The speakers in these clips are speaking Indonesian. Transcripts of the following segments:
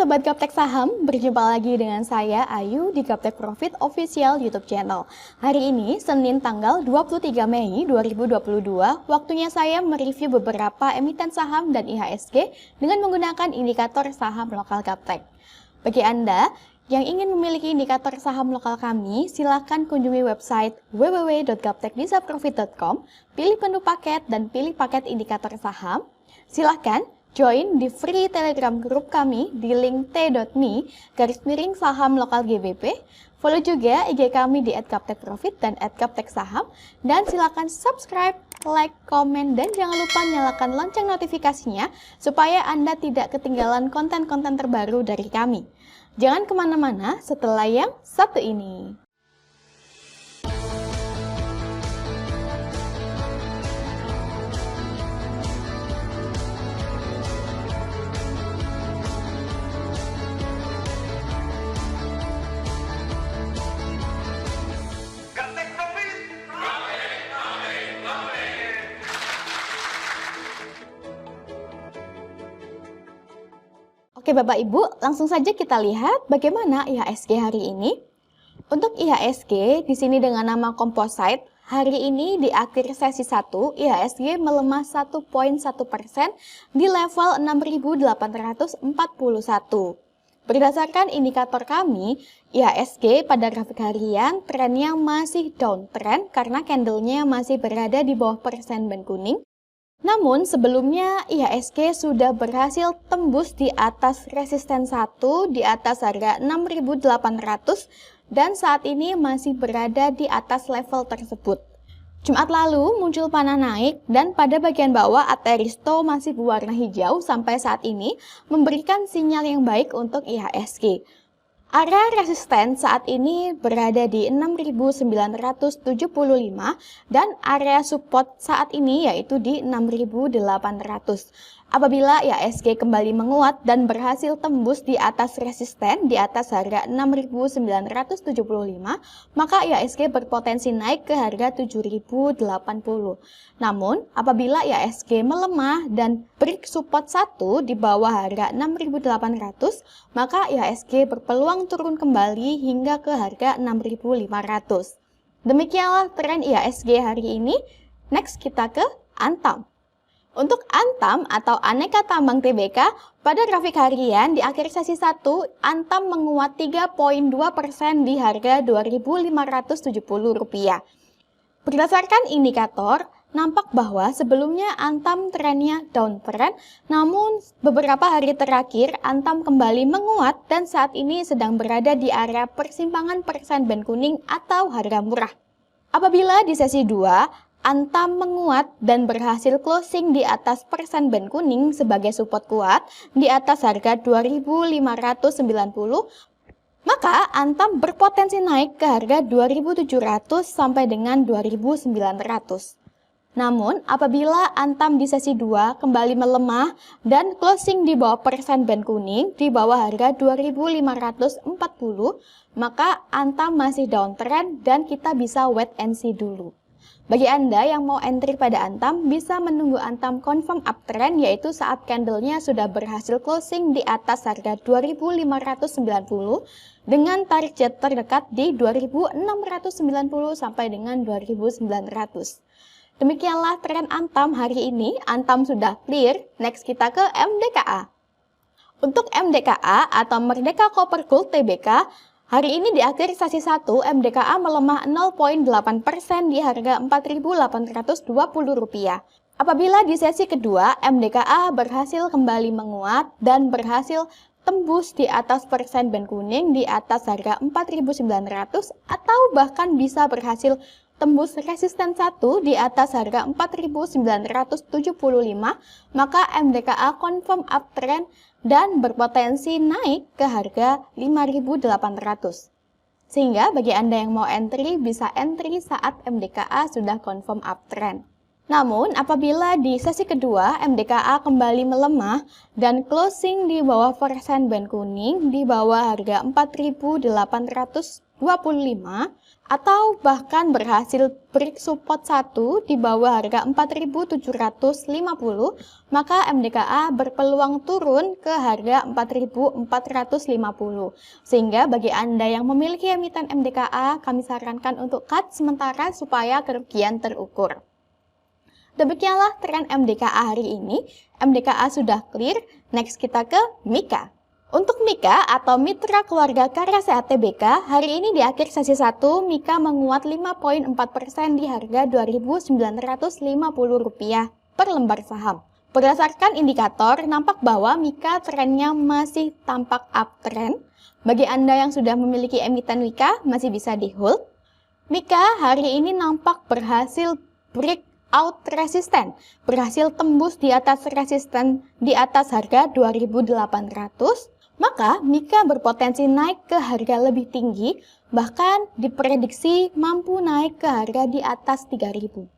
Sobat Gaptek Saham, berjumpa lagi dengan saya Ayu di Gaptek Profit Official YouTube Channel. Hari ini, Senin tanggal 23 Mei 2022, waktunya saya mereview beberapa emiten saham dan IHSG dengan menggunakan indikator saham lokal Gaptek. Bagi Anda yang ingin memiliki indikator saham lokal kami, silakan kunjungi website www.gaptekbisaprofit.com, pilih menu paket dan pilih paket indikator saham. Silakan join di free Telegram group kami di link t.me/saham lokal GBP. Follow juga IG kami di @gaptekprofit dan @gapteksaham. Dan silakan subscribe, like, komen, dan jangan lupa nyalakan lonceng notifikasinya supaya Anda tidak ketinggalan konten-konten terbaru dari kami. Jangan kemana-mana setelah yang satu ini. Oke Bapak Ibu, langsung saja kita lihat bagaimana IHSG hari ini. Untuk IHSG, di sini dengan nama Composite, hari ini di akhir sesi 1, IHSG melemah 1,1% di level 6.841. Berdasarkan indikator kami, IHSG pada grafik harian trennya masih downtrend karena candlenya masih berada di bawah persen-band kuning. Namun sebelumnya IHSG sudah berhasil tembus di atas resisten 1 di atas harga 6.800 dan saat ini masih berada di atas level tersebut. Jumat lalu muncul panah naik dan pada bagian bawah Ateristo masih berwarna hijau sampai saat ini memberikan sinyal yang baik untuk IHSG. Area resisten saat ini berada di 6.975 dan area support saat ini yaitu di 6.800. Apabila IHSG kembali menguat dan berhasil tembus di atas resisten di atas harga 6.975, maka IHSG berpotensi naik ke harga 7.080. Namun, apabila IHSG melemah dan break support 1 di bawah harga 6.800, maka IHSG berpeluang turun kembali hingga ke harga 6.500. Demikianlah tren IHSG hari ini. Next kita ke Antam. Untuk Antam atau Aneka Tambang Tbk, pada grafik harian di akhir sesi 1, Antam menguat 3,2% di harga Rp2.570. Berdasarkan indikator, nampak bahwa sebelumnya Antam trennya downtrend, namun beberapa hari terakhir Antam kembali menguat dan saat ini sedang berada di area persimpangan persen-band kuning atau harga murah. Apabila di sesi 2, Antam menguat dan berhasil closing di atas persen-band kuning sebagai support kuat di atas harga 2.590, maka Antam berpotensi naik ke harga 2.700 sampai dengan 2.900. Namun, apabila Antam di sesi 2 kembali melemah dan closing di bawah persen-band kuning di bawah harga 2.540, maka Antam masih downtrend dan kita bisa wait and see dulu. Bagi Anda yang mau entry pada Antam, bisa menunggu Antam confirm uptrend yaitu saat candlenya sudah berhasil closing di atas harga 2.590 dengan target terdekat di 2.690 sampai dengan 2.900. Demikianlah tren Antam hari ini. Antam sudah clear. Next kita ke MDKA. Untuk MDKA atau Merdeka Copper Gold Tbk, hari ini di akhir sesi 1, MDKA melemah 0,8% di harga Rp4.820. Apabila di sesi kedua, MDKA berhasil kembali menguat dan berhasil tembus di atas persen-band kuning di atas harga 4.900 atau bahkan bisa berhasil tembus resisten 1 di atas harga 4.975, maka MDKA confirm uptrend dan berpotensi naik ke harga 5.800. Sehingga bagi Anda yang mau entry, bisa entry saat MDKA sudah confirm uptrend. Namun, apabila di sesi kedua MDKA kembali melemah dan closing di bawah persen kuning di bawah harga 4.825 atau bahkan berhasil break support 1 di bawah harga 4.750, maka MDKA berpeluang turun ke harga 4.450. Sehingga bagi Anda yang memiliki emiten MDKA, kami sarankan untuk cut sementara supaya kerugian terukur. Demikianlah tren MDKA hari ini. MDKA sudah clear, next kita ke Mika. Untuk Mika atau Mitra Keluarga Karya Sehat Tbk, hari ini di akhir sesi 1, Mika menguat 5,4% di harga Rp2.950 per lembar saham. Berdasarkan indikator, nampak bahwa Mika trennya masih tampak uptrend. Bagi Anda yang sudah memiliki emiten Mika, masih bisa di hold. Mika hari ini nampak berhasil breakout resisten, berhasil tembus di atas resisten di atas harga 2.800. Maka Mika berpotensi naik ke harga lebih tinggi, bahkan diprediksi mampu naik ke harga di atas 3.000.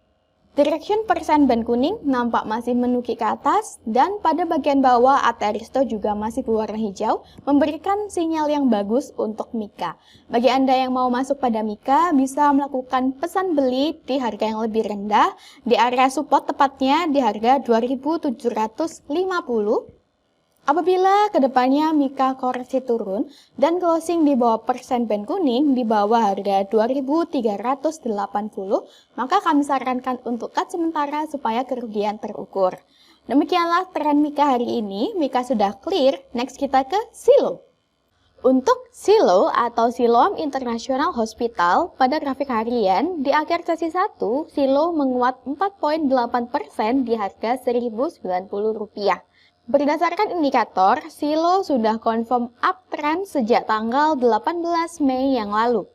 Direction persen kuning nampak masih menukik ke atas, dan pada bagian bawah Ateristo juga masih berwarna hijau, memberikan sinyal yang bagus untuk Mika. Bagi Anda yang mau masuk pada Mika, bisa melakukan pesan beli di harga yang lebih rendah, di area support tepatnya di harga 2.750. Apabila kedepannya Mika koreksi turun dan closing di bawah persen kuning di bawah harga 2.380, maka kami sarankan untuk cut sementara supaya kerugian terukur. Demikianlah tren Mika hari ini. Mika sudah clear, next kita ke Silo. Untuk Silo atau Siloam International Hospital pada grafik harian, di akhir sesi 1, Silo menguat 4,8% di harga Rp1.090. Berdasarkan indikator, Silo sudah confirm uptrend sejak tanggal 18 Mei yang lalu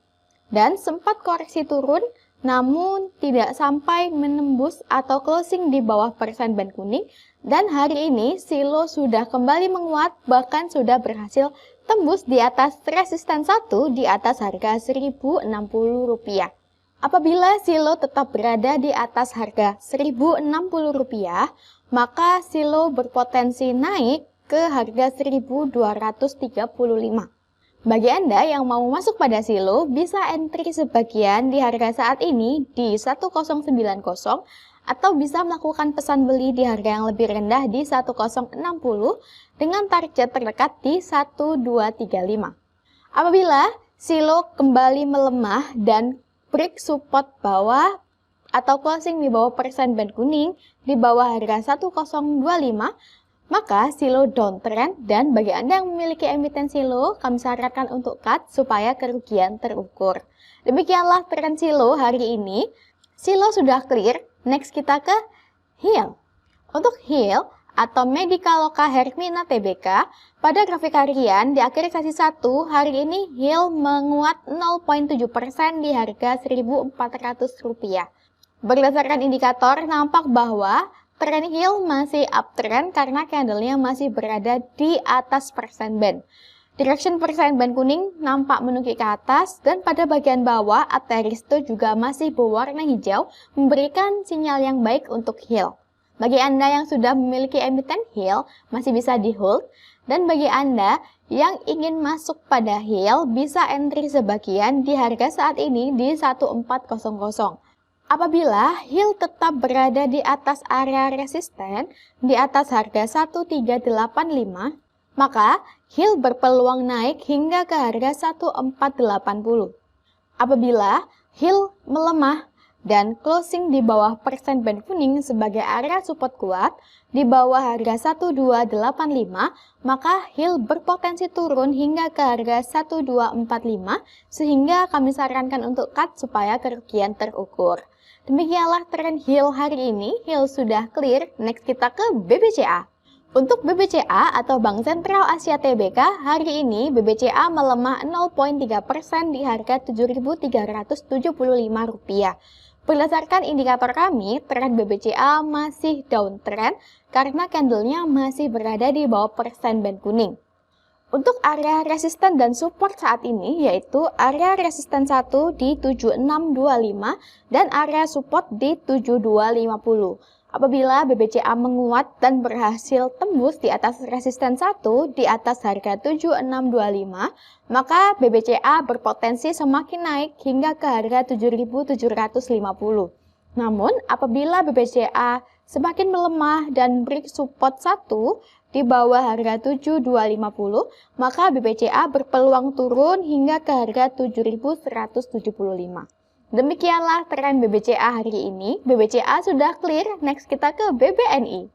dan sempat koreksi turun, namun tidak sampai menembus atau closing di bawah persen kuning, dan hari ini Silo sudah kembali menguat, bahkan sudah berhasil tembus di atas resisten 1 di atas harga Rp1.060. Apabila Silo tetap berada di atas harga Rp1.060, maka Silo berpotensi naik ke harga Rp1.235. Bagi Anda yang mau masuk pada Silo, bisa entry sebagian di harga saat ini di 1090 atau bisa melakukan pesan beli di harga yang lebih rendah di 1060 dengan target terdekat di 1235. Apabila Silo kembali melemah dan break support bawah atau closing di bawah persen kuning di bawah harga 1025, maka Silo downtrend, dan bagi Anda yang memiliki emiten Silo, kami sarankan untuk cut supaya kerugian terukur. Demikianlah tren Silo hari ini. Silo sudah clear, next kita ke HIL. Untuk HIL atau Medikaloka Hermina Tbk, pada grafik harian di akhir sesi 1, hari ini HIL menguat 0,7% di harga Rp1.400. Berdasarkan indikator, nampak bahwa tren HIL masih uptrend karena candlenya masih berada di atas persen band. Direction persen kuning nampak menukik ke atas, dan pada bagian bawah Ateristo juga masih berwarna hijau, memberikan sinyal yang baik untuk HIL. Bagi Anda yang sudah memiliki emiten HIL, masih bisa di hold, dan bagi Anda yang ingin masuk pada HIL, bisa entry sebagian di harga saat ini di 1400. Apabila HIL tetap berada di atas area resisten di atas harga 1385, maka HIL berpeluang naik hingga ke harga 1480. Apabila HIL melemah dan closing di bawah persen kuning sebagai area support kuat di bawah harga 1285, maka HIL berpotensi turun hingga ke harga 1245, sehingga kami sarankan untuk cut supaya kerugian terukur. Demikianlah tren HIL hari ini. HIL sudah clear, next kita ke BBCA. Untuk BBCA atau Bank Sentral Asia Tbk, hari ini BBCA melemah 0,3% di harga Rp7.375. Berdasarkan indikator kami, tren BBCA masih downtrend karena candlenya masih berada di bawah persen kuning. Untuk area resisten dan support saat ini yaitu area resisten 1 di 7625 dan area support di 7250. Apabila BBCA menguat dan berhasil tembus di atas resisten 1 di atas harga 7625, maka BBCA berpotensi semakin naik hingga ke harga 7750. Namun, apabila BBCA semakin melemah dan break support 1 di bawah harga 7250, maka BBCA berpeluang turun hingga ke harga 7175. Demikianlah tren BBCA hari ini. BBCA sudah clear, next kita ke BBNI.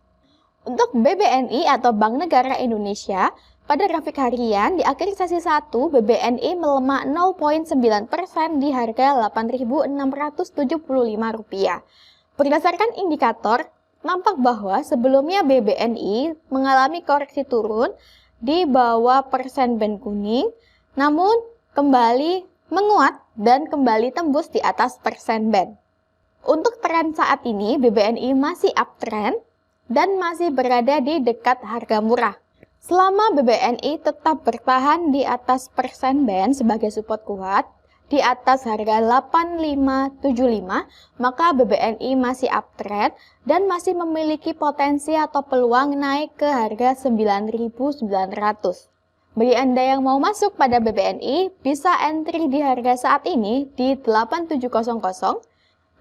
Untuk BBNI atau Bank Negara Indonesia, pada grafik harian di akhir sesi 1, BBNI melemah 0,9% di harga Rp8.675. Berdasarkan indikator, nampak bahwa sebelumnya BBNI mengalami koreksi turun di bawah persen band kuning, namun kembali menguat dan kembali tembus di atas persen band. Untuk tren saat ini, BBNI masih uptrend dan masih berada di dekat harga murah. Selama BBNI tetap bertahan di atas persen band sebagai support kuat, di atas harga 8575, maka BBNI masih uptrend dan masih memiliki potensi atau peluang naik ke harga 9.900. Bagi Anda yang mau masuk pada BBNI, bisa entry di harga saat ini di 8700.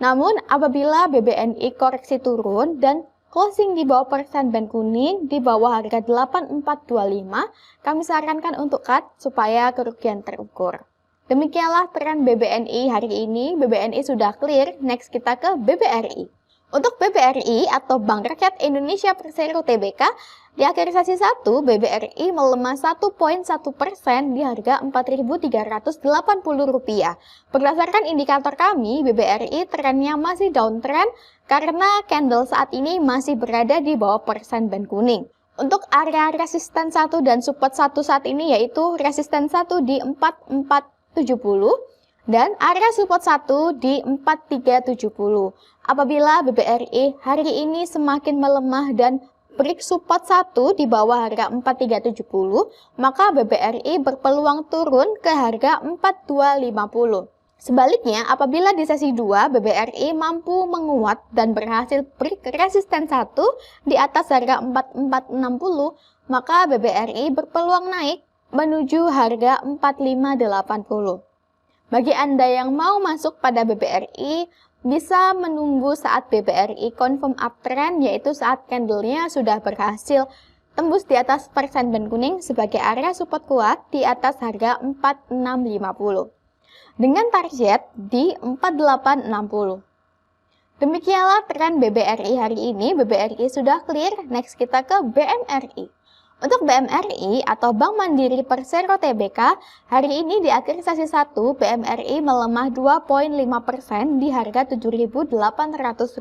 Namun, apabila BBNI koreksi turun dan closing di bawah persen band kuning di bawah harga 8425, kami sarankan untuk cut supaya kerugian terukur. Demikianlah tren BBNI hari ini. BBNI sudah clear, next kita ke BBRI. Untuk BBRI atau Bank Rakyat Indonesia Persero Tbk, di akhir sesi 1, BBRI melemah 1,1% di harga Rp4.380. Berdasarkan indikator kami, BBRI trennya masih downtrend karena candle saat ini masih berada di bawah persen band kuning. Untuk area resisten 1 dan support 1 saat ini yaitu resisten 1 di 4470 dan area support 1 di 4370. Apabila BBRI hari ini semakin melemah dan break support 1 di bawah harga 4370, maka BBRI berpeluang turun ke harga 4250. Sebaliknya, apabila di sesi 2 BBRI mampu menguat dan berhasil break resisten 1 di atas harga 4460, maka BBRI berpeluang naik menuju harga 4580. Bagi Anda yang mau masuk pada BBRI, bisa menunggu saat BBRI confirm uptrend, yaitu saat candlenya sudah berhasil tembus di atas persen band kuning sebagai area support kuat di atas harga 4650. Dengan target di 4860. Demikianlah tren BBRI hari ini. BBRI sudah clear, next kita ke BMRI. Untuk BMRI atau Bank Mandiri Persero Tbk, hari ini di akhir sesi 1, BMRI melemah 2,5% di harga Rp7.800.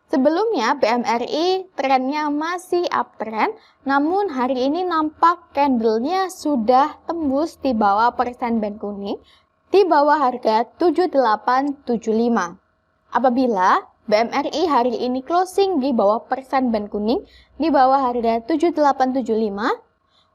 Sebelumnya BMRI trennya masih uptrend, namun hari ini nampak candlenya sudah tembus di bawah persen band kuning, di bawah harga 7875. Apabila BMRI hari ini closing di bawah persen band kuning di bawah harga 7875,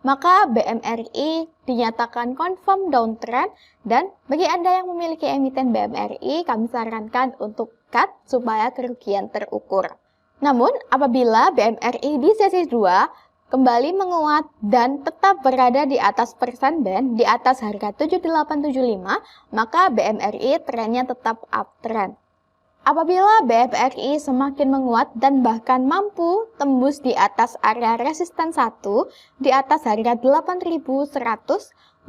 maka BMRI dinyatakan confirm downtrend dan bagi Anda yang memiliki emiten BMRI, kami sarankan untuk cut supaya kerugian terukur. Namun, apabila BMRI di sesi 2 kembali menguat dan tetap berada di atas persen band di atas harga 7875, maka BMRI trennya tetap uptrend. Apabila BMRI semakin menguat dan bahkan mampu tembus di atas area resisten 1 di atas harga 8.100,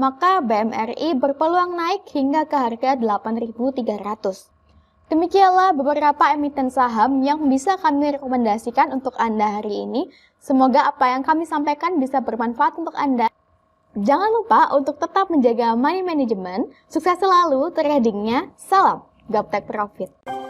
maka BMRI berpeluang naik hingga ke harga 8.300. Demikianlah beberapa emiten saham yang bisa kami rekomendasikan untuk Anda hari ini. Semoga apa yang kami sampaikan bisa bermanfaat untuk Anda. Jangan lupa untuk tetap menjaga money management. Sukses selalu tradingnya. Salam Gaptek Profit.